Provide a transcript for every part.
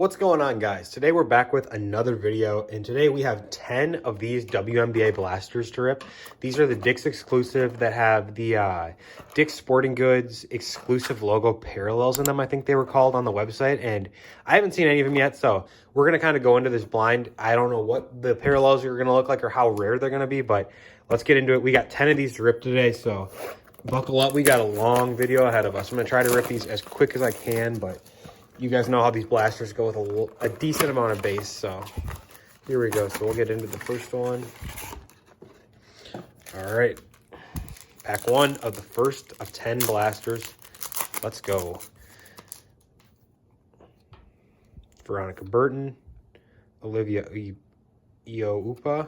What's going on, guys? Today we're back with another video, and today we have 10 of these WNBA blasters to rip. These are the Dick's exclusive that have the Dick's Sporting Goods exclusive logo parallels in them, I think they were called on the website, and I haven't seen any of them yet, so we're going to kind of go into this blind. I don't know what the parallels are going to look like or how rare they're going to be, but let's get into it. We got 10 of these to rip today, so buckle up. We got a long video ahead of us. I'm going to try to rip these as quick as I can, but you guys know how these blasters go with a decent amount of base, so here we go. So we'll get into the first one. All right, pack one of the first of 10 blasters. Let's go. Veronica Burton, Olivia Ioupa,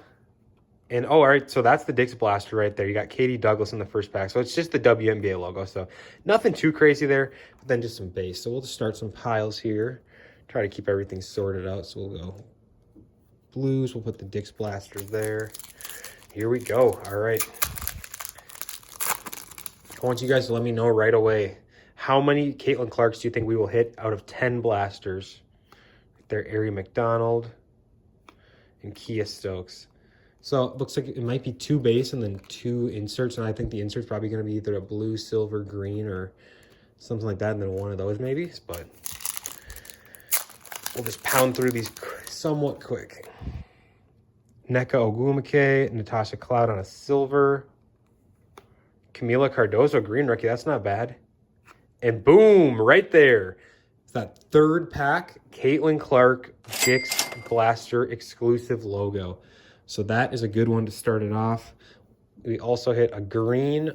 and oh, all right, so that's the Dick's blaster right there. You got Katie Douglas in the first pack, so it's just the WNBA logo, so nothing too crazy there, but then just some base. So we'll just start some piles here, try to keep everything sorted out. So we'll go blues, we'll put the Dick's blasters there. Here we go. All right, I want you guys to let me know right away, how many Caitlin Clarks do you think we will hit out of 10 blasters? There, Ari McDonald and Kia Stokes. So it looks like it might be 2 base and then 2 inserts, and I think the insert's probably going to be either a blue, silver, green, or something like that, and then one of those maybe. But we'll just pound through these somewhat quick. Nneka Ogwumike, Natasha Cloud on a silver. Camila Cardozo, green rookie. That's not bad. And boom, right there. It's that third pack, Caitlin Clark, Dick's Blaster exclusive logo. So that is a good one to start it off. We also hit a green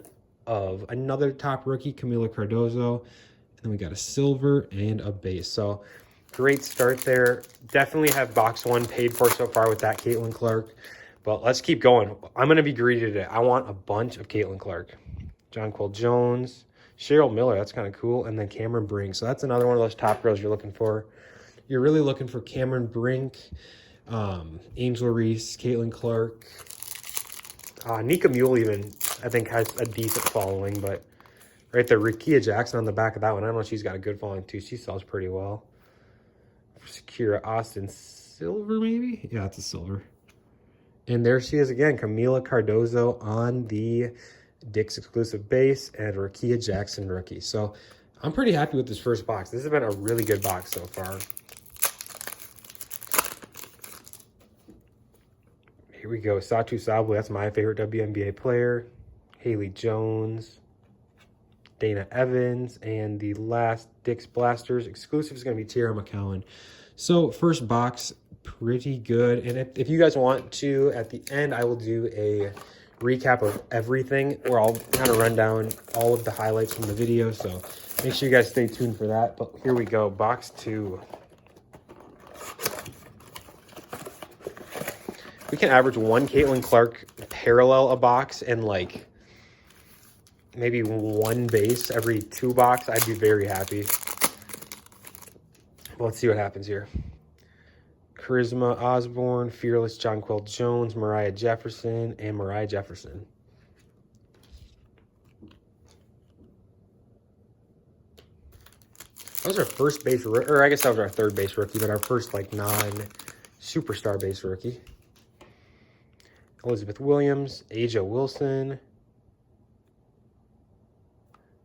of another top rookie, Camila Cardozo. And then we got a silver and a base. So great start there. Definitely have box one paid for so far with that Caitlin Clark. But let's keep going. I'm going to be greedy today. I want a bunch of Caitlin Clark. Jonquel Jones, Cheryl Miller, that's kind of cool. And then Cameron Brink. So that's another one of those top girls you're looking for. You're really looking for Cameron Brink, Angel Reese, Caitlin Clark, Nika Mule even, I think, has a decent following, but right there, Rikia Jackson on the back of that one. I know she's got a good following too. She sells pretty well. Sakira Austin, silver maybe? Yeah, it's a silver. And there she is again, Camila Cardozo on the Dick's exclusive base and Rikia Jackson rookie. So I'm pretty happy with this first box. This has been a really good box so far. Here we go. Satu Sablu, that's my favorite WNBA player. Haley Jones, Dana Evans, and the last Dick's Blasters exclusive is going to be Tiara McCowan. So first box, pretty good. And if you guys want to, at the end, I will do a recap of everything where I'll kind of run down all of the highlights from the video. So make sure you guys stay tuned for that. But here we go. Box 2. We can average one Caitlin Clark parallel a box and like maybe one base every 2 box. I'd be very happy. Well, let's see what happens here. Charisma Osborne, Fearless Jonquel Jones, Mariah Jefferson, and Mariah Jefferson. That was our first base, or I guess that was our third base rookie, but our first like non-superstar base rookie. Elizabeth Williams, Aja Wilson,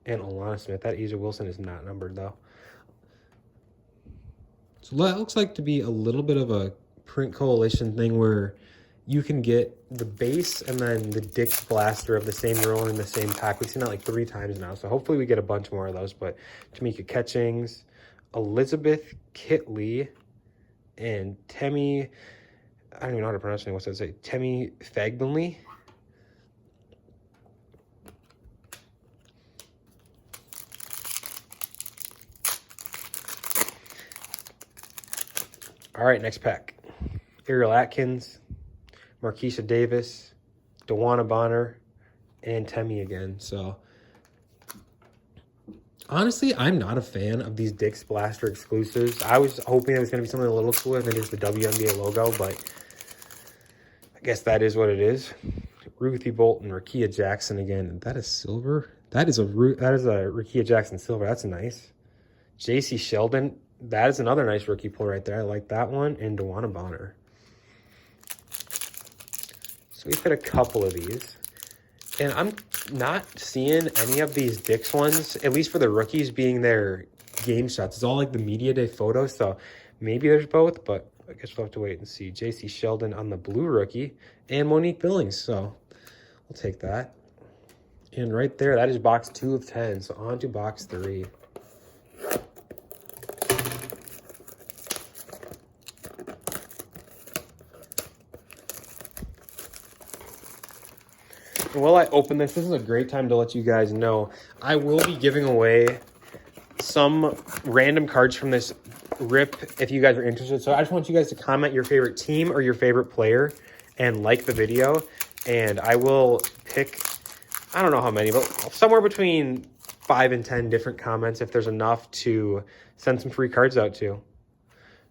and Alana Smith. That Aja Wilson is not numbered, though. So that looks like to be a little bit of a print coalition thing where you can get the base and then the Dick's Blaster of the same roll in the same pack. We've seen that like 3 times now, so hopefully we get a bunch more of those. But Tamika Catchings, Elizabeth Kitley, and Temi... I don't even know how to pronounce it. What's that say? Temi Fagbenley. All right, next pack. Ariel Atkins, Marquisha Davis, DeWanna Bonner, and Temi again. So honestly, I'm not a fan of these Dick's Blaster exclusives. I was hoping it was going to be something a little cooler than just the WNBA logo, but I guess that is what it is. Ruthie Bolton, Rikia Jackson again. That is silver. That is a Rikia Jackson silver. That's nice. JC Sheldon. That is another nice rookie pull right there. I like that one. And DeWanna Bonner. So we've hit a couple of these. And I'm not seeing any of these Dix ones, at least for the rookies, being their game shots. It's all like the media day photos, so maybe there's both, but I guess we'll have to wait and see. J.C. Sheldon on the blue rookie and Monique Billings, so we'll take that. And right there, that is box 2 of 10, so on to box 3. While I open this is a great time to let you guys know I will be giving away some random cards from this rip if you guys are interested. So I just want you guys to comment your favorite team or your favorite player and like the video. And I will pick, I don't know how many, but somewhere between 5 and 10 different comments if there's enough to send some free cards out to.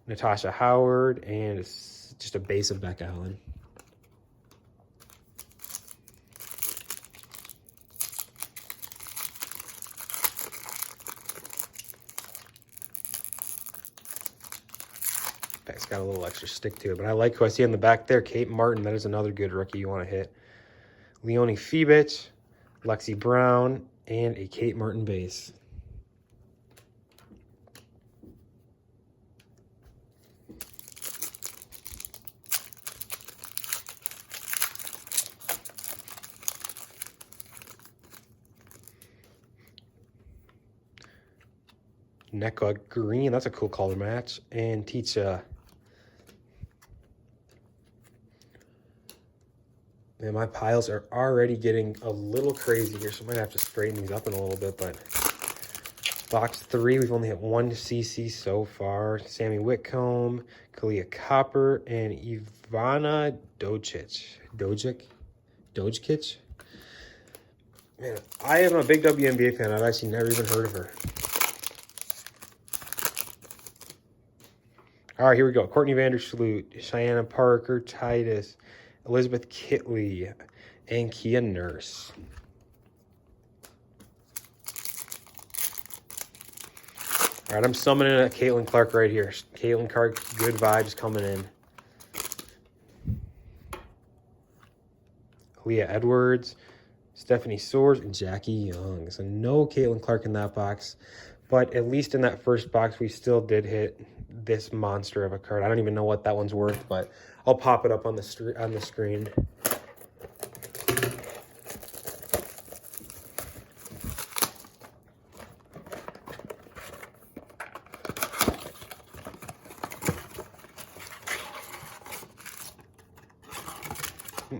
Natasha Howard and just a base of Beck Allen. It's got a little extra stick to it, but I like who I see on the back there. Kate Martin, that is another good rookie you want to hit. Leonie Fibich, Lexi Brown, and a Kate Martin base. Nneka Green, that's a cool color match. And Ticha. Man, my piles are already getting a little crazy here, so I might have to straighten these up in a little bit, but box 3, we've only hit 1 CC so far. Sammy Whitcomb, Kalia Copper, and Ivana Dojic. Man, I am a big WNBA fan. I've actually never even heard of her. All right, here we go. Courtney Vandersloot, Cheyenne Parker, Titus, Elizabeth Kitley, and Kia Nurse. All right, I'm summoning a Caitlin Clark right here. Caitlin Clark, good vibes coming in. Leah Edwards, Stephanie Soares, and Jackie Young. So no Caitlin Clark in that box. But at least in that first box, we still did hit this monster of a card. I don't even know what that one's worth, but I'll pop it up on the screen.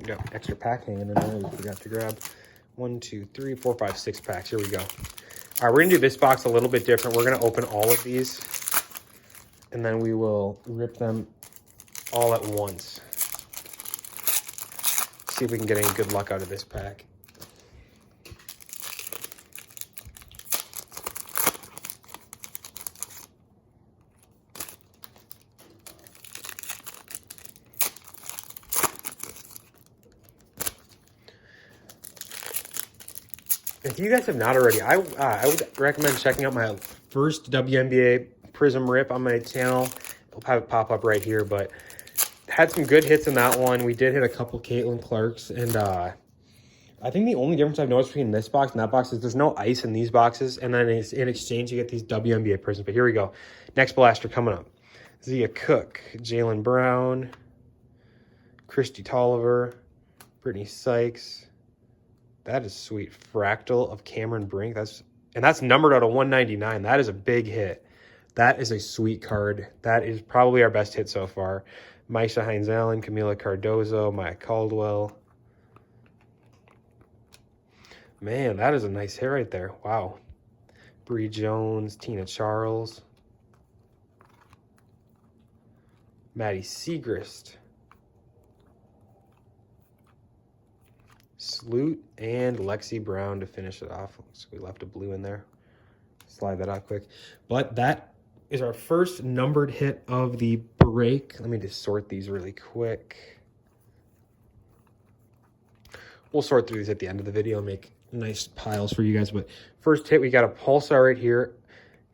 Got extra pack hanging in there we forgot to grab. 1, 2, 3, 4, 5, 6 packs. Here we go. All right, we're gonna do this box a little bit different. We're gonna open all of these, and then we will rip them all at once. See if we can get any good luck out of this pack. If you guys have not already, I would recommend checking out my first WNBA Prizm rip on my channel. I'll have it pop up right here, but had some good hits in that one. We did hit a couple Caitlin Clarks, and I think the only difference I've noticed between this box and that box is there's no ice in these boxes, and then in exchange you get these WNBA Prizms. But here we go. Next blaster coming up. Zia Cook, Jaylen Brown, Christy Tolliver, Brittany Sykes. That is sweet. Fractal of Cameron Brink. That's numbered out of 199. That is a big hit. That is a sweet card. That is probably our best hit so far. Maisha Hines-Allen, Camila Cardozo, Maya Caldwell. Man, that is a nice hit right there. Wow. Bree Jones, Tina Charles. Maddie Siegrist. Sloot and Lexi Brown to finish it off. So we left a blue in there. Slide that out quick. But that is our first numbered hit of the break. Let me just sort these really quick. We'll sort through these at the end of the video and make nice piles for you guys. But first hit, we got a Pulsar right here.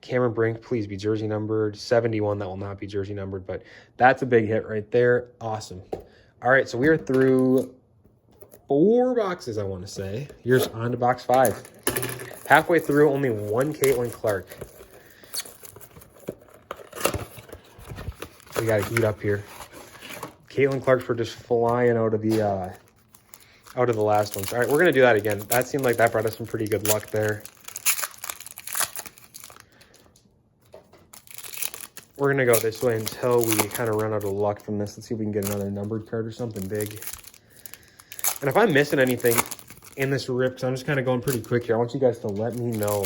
Cameron Brink, please be jersey numbered. 71, that will not be jersey numbered, but that's a big hit right there. Awesome. All right, so we are through 4 boxes, I want to say. Here's on to box 5. Halfway through, only 1 Caitlin Clark. We got to heat up here. Caitlin Clark for just flying out of the last ones. All right, we're going to do that again. That seemed like that brought us some pretty good luck there. We're going to go this way until we kind of run out of luck from this. Let's see if we can get another numbered card or something big. And if I'm missing anything in this rip, because I'm just kind of going pretty quick here, I want you guys to let me know.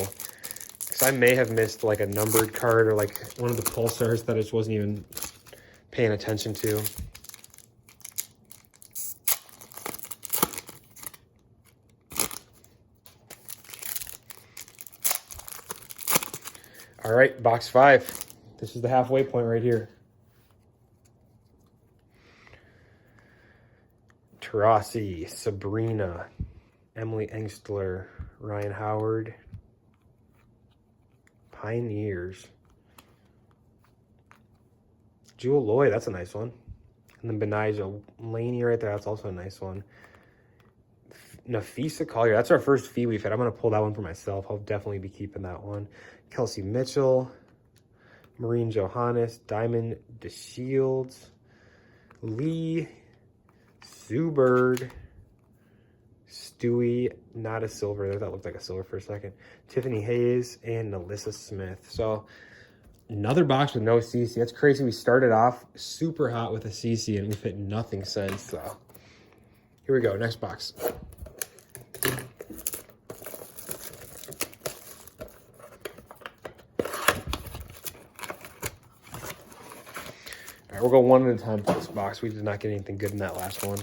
Because I may have missed like a numbered card or like one of the pulsars that I just wasn't even paying attention to. All right, box 5. This is the halfway point right here. Taurasi, Sabrina, Emily Engstler, Ryan Howard, Pioneers, Jewel Lloyd, that's a nice one. And then Benija Laney right there, that's also a nice one. Nafisa Collier, that's our first fee we've had. I'm going to pull that one for myself. I'll definitely be keeping that one. Kelsey Mitchell, Maureen Johannes, Diamond DeShields, Lee, Sue Bird, Stewie, not a silver there. That looked like a silver for a second. Tiffany Hayes, and Alyssa Smith. So another box with no CC. That's crazy. We started off super hot with a CC, and we've hit nothing since. So here we go. Next box. All right, we'll go one at a time for this box. We did not get anything good in that last one.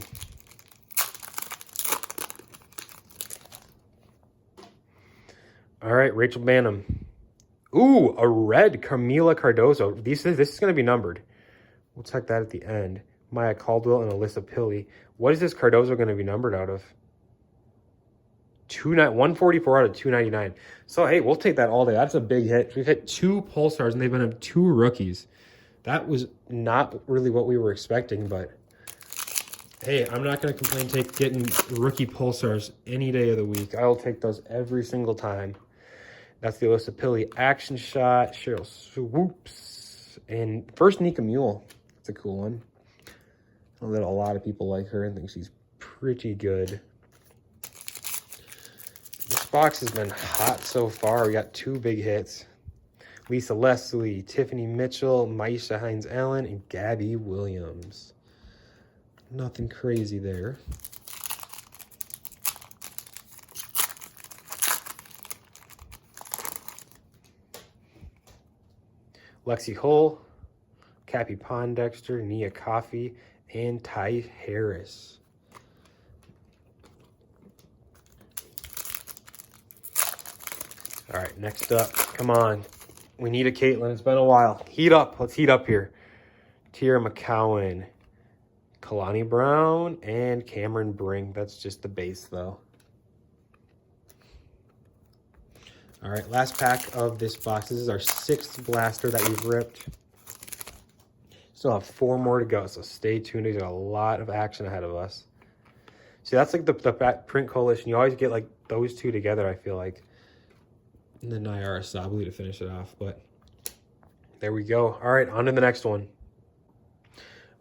All right, Rachel Banham. Ooh, a red Camila Cardozo. This is going to be numbered. We'll check that at the end. Maya Caldwell and Alyssa Pilley. What is this Cardozo going to be numbered out of? 144 out of 299. So, hey, we'll take that all day. That's a big hit. We've hit 2 Pulsars, and they've been 2 rookies. That was not really what we were expecting, but hey, I'm not going to complain getting rookie Pulsars any day of the week. I'll take those every single time. That's the Alyssa Pilley action shot. Cheryl Swoops. And first Nika Mule. That's a cool one. I know that a lot of people like her and think she's pretty good. This box has been hot so far. We got 2 big hits. Lisa Leslie, Tiffany Mitchell, Maisha Hines-Allen, and Gabby Williams. Nothing crazy there. Lexi Hull, Cappy Pondexter, Nia Coffey, and Ty Harris. All right, next up, come on. We need a Caitlin. It's been a while. Heat up. Let's heat up here. Tierra McCowan, Kalani Brown, and Cameron Brink. That's just the base, though. All right, last pack of this box. This is our 6th blaster that we've ripped. Still have 4 more to go, so stay tuned. There's a lot of action ahead of us. See, that's like the print coalition. You always get like those 2 together, I feel like. And then Nayara Sabli to finish it off, but there we go. All right, on to the next one.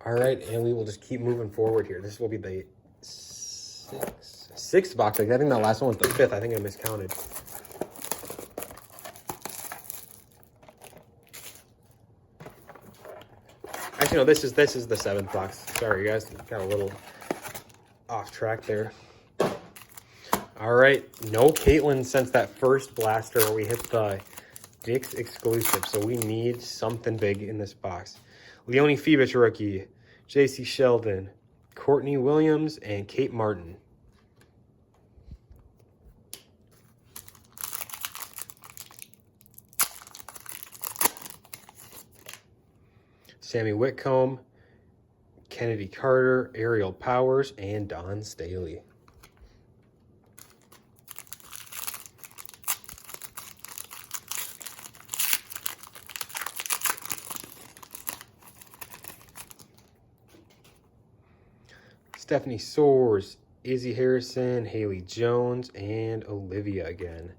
All right, and we will just keep moving forward here. This will be the 6th box. I think that last one was the 5th. I think I miscounted. Actually, no, this is the 7th box. Sorry, guys. Got a little off track there. All right, no Caitlin since that first blaster where we hit the Dick's exclusive, so we need something big in this box. Leonie Phoebus rookie, JC Sheldon, Courtney Williams, and Kate Martin. Sammy Whitcomb, Kennedy Carter, Ariel Powers, and Dawn Staley. Stephanie Soares, Izzy Harrison, Haley Jones, and Olivia again.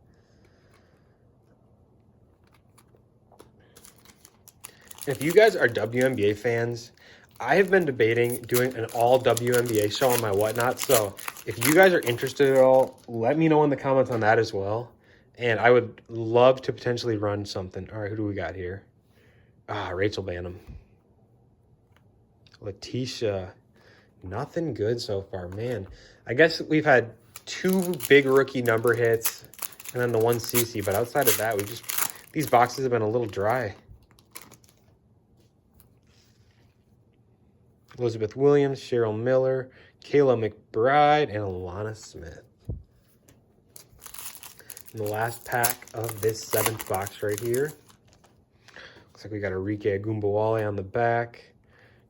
If you guys are WNBA fans, I have been debating doing an all WNBA show on my Whatnot. So if you guys are interested at all, let me know in the comments on that as well. And I would love to potentially run something. All right, who do we got here? Rachel Banham. Letitia. Nothing good so far, man. I guess we've had 2 big rookie number hits and then the 1 CC. But outside of that, these boxes have been a little dry. Elizabeth Williams, Cheryl Miller, Kayla McBride, and Alana Smith. And the last pack of this 7th box right here. Looks like we got Arike Agumbawale on the back,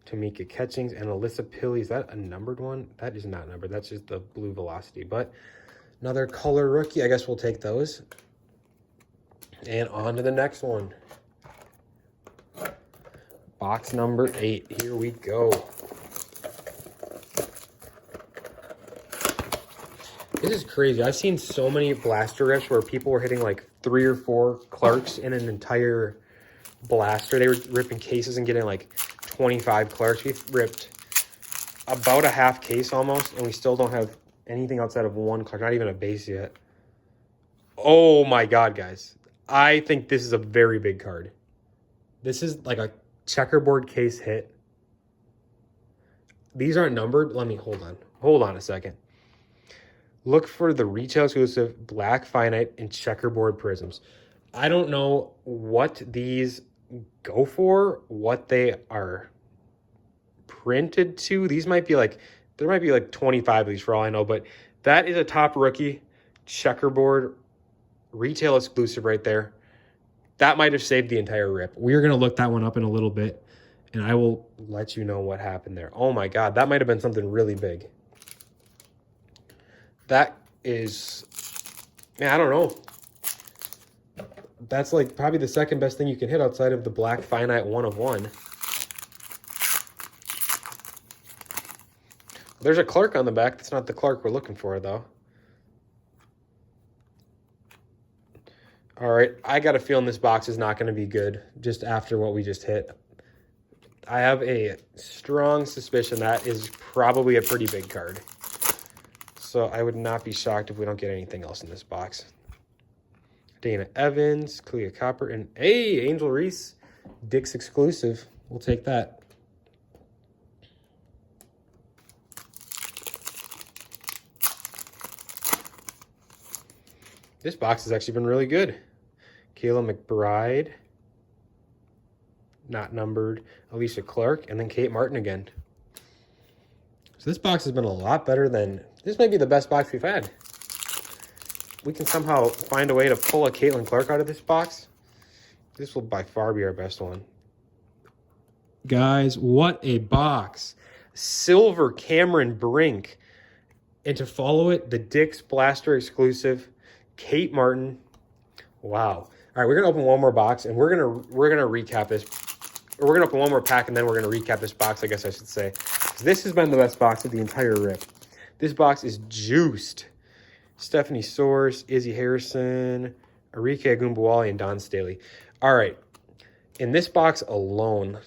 Tamika Catchings, and Alyssa Pilley. Is that a numbered one? That is not numbered. That's just the blue Velocity. But another color rookie. I guess we'll take those. And on to the next one. Box number 8. Here we go. This is crazy. I've seen so many blaster rips where people were hitting like 3 or 4 Clarks in an entire blaster. They were ripping cases and getting like 25 Clarks. We've ripped about a half case almost, and we still don't have anything outside of 1 Clark, not even a base yet. Oh my God, guys. I think this is a very big card. This is like a checkerboard case hit. These aren't numbered. Let me hold on a second. Look for the retail exclusive black finite and checkerboard prisms. I don't know what these go for, what they are printed to. These might be like, there might be like 25 of these for all I know, but that is a top rookie checkerboard retail exclusive right there. That might have saved the entire rip. We're going to look that one up in a little bit, and I will let you know what happened there. Oh my God, that might have been something really big. That is, man, I don't know. That's like probably the second best thing you can hit outside of the black finite 1 of 1. There's a Clark on the back. That's not the Clark we're looking for, though. All right, I got a feeling this box is not going to be good just after what we just hit. I have a strong suspicion that is probably a pretty big card. So I would not be shocked if we don't get anything else in this box. Dana Evans, Clea Copper, and hey, Angel Reese, Dick's exclusive. We'll take that. This box has actually been really good. Kayla McBride, not numbered, Alicia Clark, and then Kate Martin again. So this box has been a lot better than, this might be the best box we've had. We can somehow find a way to pull a Caitlin Clark out of this box. This will by far be our best one. Guys, what a box. Silver Cameron Brink. And to follow it, the Dick's Blaster exclusive, Kate Martin. Wow. All right, we're gonna open one more box, and we're gonna recap this. Or we're gonna open one more pack, and then we're gonna recap this box, I guess I should say. This has been the best box of the entire rip. This box is juiced. Stephanie Soares, Izzy Harrison, Arike Agumbawale, and Dawn Staley. All right. In this box alone,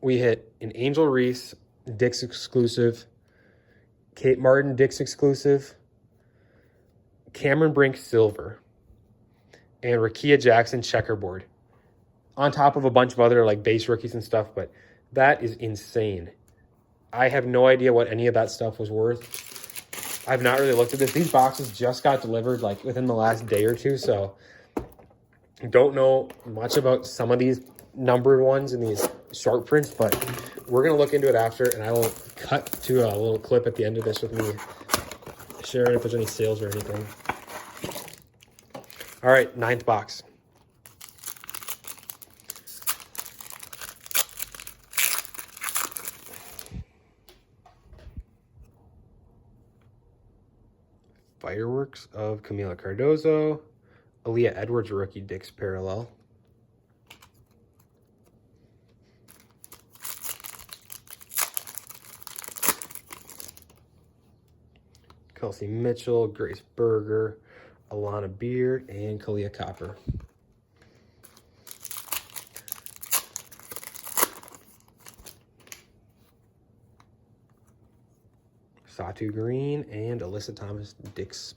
we hit an Angel Reese, Dick's exclusive, Kate Martin, Dick's exclusive, Cameron Brink silver, and Rakia Jackson checkerboard. On top of a bunch of other like base rookies and stuff, but that is insane. I have no idea what any of that stuff was worth. I've not really looked at this. These boxes just got delivered like within the last day or two, so don't know much about some of these numbered ones and these short prints, but we're going to look into it after, and I will cut to a little clip at the end of this with me sharing if there's any sales or anything. All right, 9th box. Fireworks of Camila Cardozo, Aaliyah Edwards rookie Dick's parallel. Kelsey Mitchell, Grace Berger, Alana Beard, and Kalia Copper. Satu Green and Alyssa Thomas Dick's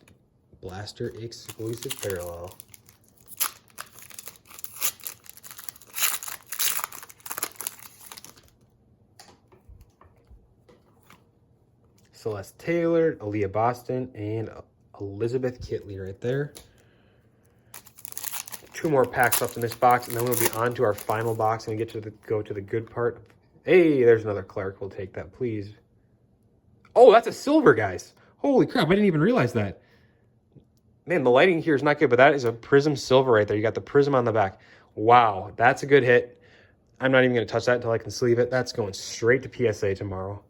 Blaster exclusive parallel. Celeste Taylor, Aaliyah Boston, and Elizabeth Kitley right there. 2 more packs left in this box, and then we'll be on to our final box and we get to go to the good part. Hey, there's another Clark. We'll take that, please. Oh, that's a silver, guys. Holy crap, I didn't even realize that. Man, the lighting here is not good, but that is a Prizm silver right there. You got the Prizm on the back. Wow, that's a good hit. I'm not even going to touch that until I can sleeve it. That's going straight to PSA tomorrow.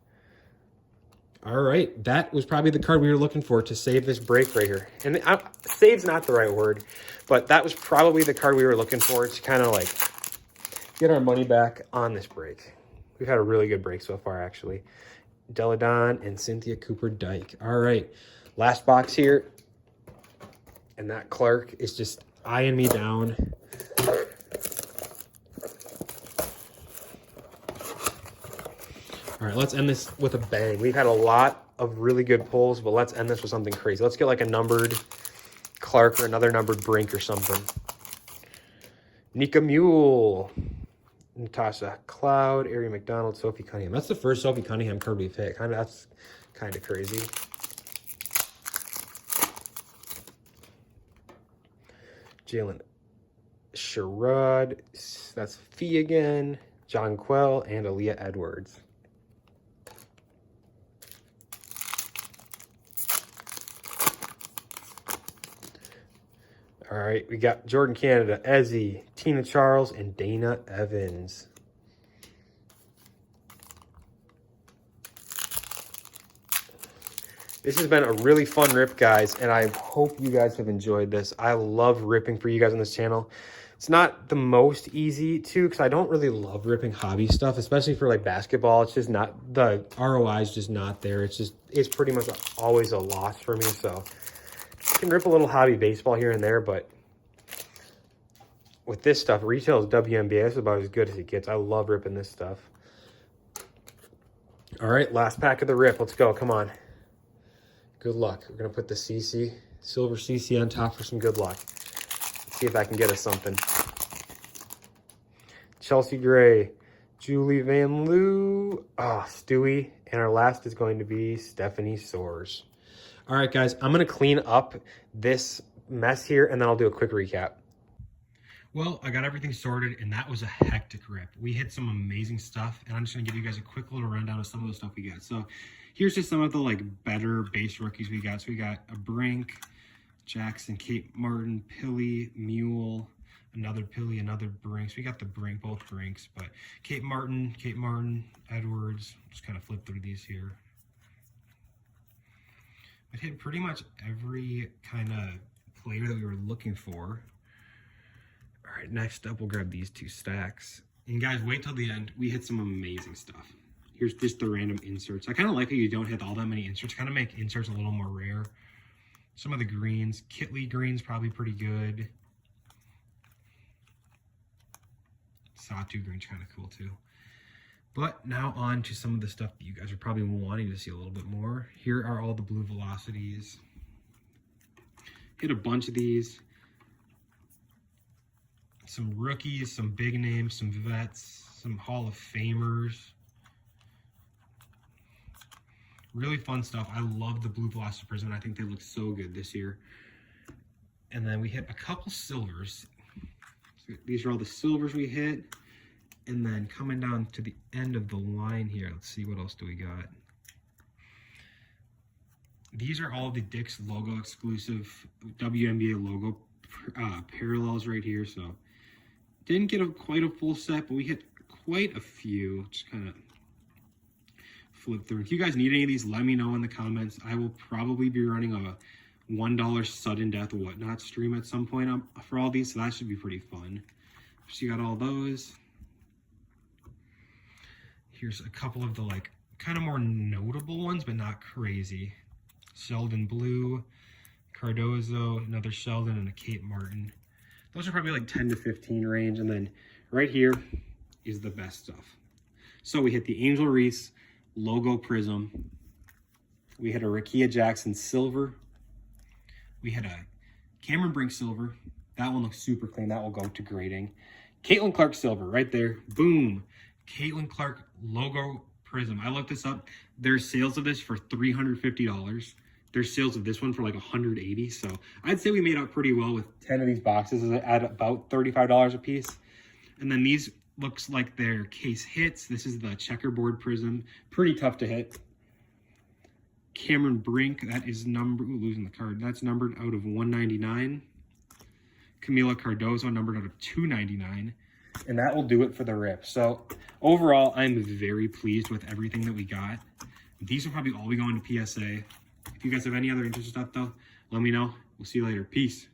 All right, that was probably the card we were looking for to save this break right here. And save's not the right word, but that was probably the card we were looking for to kind of like get our money back on this break. We've had a really good break so far, actually. Deladon and Cynthia Cooper-Dyke. All right, last box here. And that Clark is just eyeing me down. All right, let's end this with a bang. We've had a lot of really good pulls, but let's end this with something crazy. Let's get like a numbered Clark or another numbered Brink or something. Nika Mule, Natasha Cloud, Ari McDonald, Sophie Cunningham. That's the first Sophie Cunningham card we've hit. That's kind of crazy. Jalen Sherrod, that's Fee again, John Quell, and Aaliyah Edwards. All right, we got Jordan Canada, Ezzy, Tina Charles, and Dana Evans. This has been a really fun rip, guys, and I hope you guys have enjoyed this. I love ripping for you guys on this channel. It's not the most easy, too, because I don't really love ripping hobby stuff, especially for, like, basketball. It's just not, the ROI is just not there. It's pretty much always a loss for me, so I can rip a little hobby baseball here and there, but with this stuff, retail is WNBA. This is about as good as it gets. I love ripping this stuff. All right, last pack of the rip. Let's go. Come on. Good luck. We're going to put the CC, silver CC on top for some good luck. Let's see if I can get us something. Chelsea Gray, Julie Van Loo, Stewie, and our last is going to be Stephanie Soares. All right, guys, I'm going to clean up this mess here, and then I'll do a quick recap. Well, I got everything sorted, and that was a hectic rip. We hit some amazing stuff, and I'm just going to give you guys a quick little rundown of some of the stuff we got. So here's just some of the like better base rookies we got. So we got a Brink, Jackson, Kate Martin, Pilly, Mule, another Pilly, another Brink. So we got the Brink, both Brinks, but Kate Martin, Edwards. Just kind of flip through these here. It hit pretty much every kind of player that we were looking for. All right, next up, we'll grab these 2 stacks. And guys, wait till the end. We hit some amazing stuff. Here's just the random inserts. I kind of like how you don't hit all that many inserts. Kind of make inserts a little more rare. Some of the greens. Kitley green's probably pretty good. Satu green's kind of cool too. But now on to some of the stuff that you guys are probably wanting to see a little bit more. Here are all the blue velocities. Hit a bunch of these. Some rookies, some big names, some vets, some Hall of Famers. Really fun stuff. I love the blue Velocity Prizm. I think they look so good this year. And then we hit a couple silvers. So these are all the silvers we hit. And then coming down to the end of the line here, let's see, what else do we got? These are all the Dick's logo exclusive WNBA logo parallels right here. So didn't get quite a full set, but we hit quite a few. Just kind of flip through. If you guys need any of these, let me know in the comments. I will probably be running a $1 sudden death whatnot stream at some point for all these, so that should be pretty fun. So you got all those. Here's a couple of the like kind of more notable ones, but not crazy. Sheldon Blue, Cardozo, another Sheldon, and a Kate Martin. Those are probably like 10 to 15 range. And then right here is the best stuff. So we hit the Angel Reese logo Prizm. We hit a Rakia Jackson silver. We hit a Cameron Brink silver. That one looks super clean. That will go to grading. Caitlin Clark silver right there. Boom. Caitlin Clark logo Prizm. I looked this up. There's sales of this for $350. There's sales of this one for like $180. So I'd say we made out pretty well with 10 of these boxes at about $35 a piece. And then these looks like they're case hits. This is the checkerboard Prizm. Pretty tough to hit. Cameron Brink, that is losing the card. That's numbered out of 199. Camila Cardozo, numbered out of 299. And that will do it for the rip. So overall, I'm very pleased with everything that we got. These will probably all be going to PSA. If you guys have any other interesting stuff though, let me know. We'll see you later. Peace.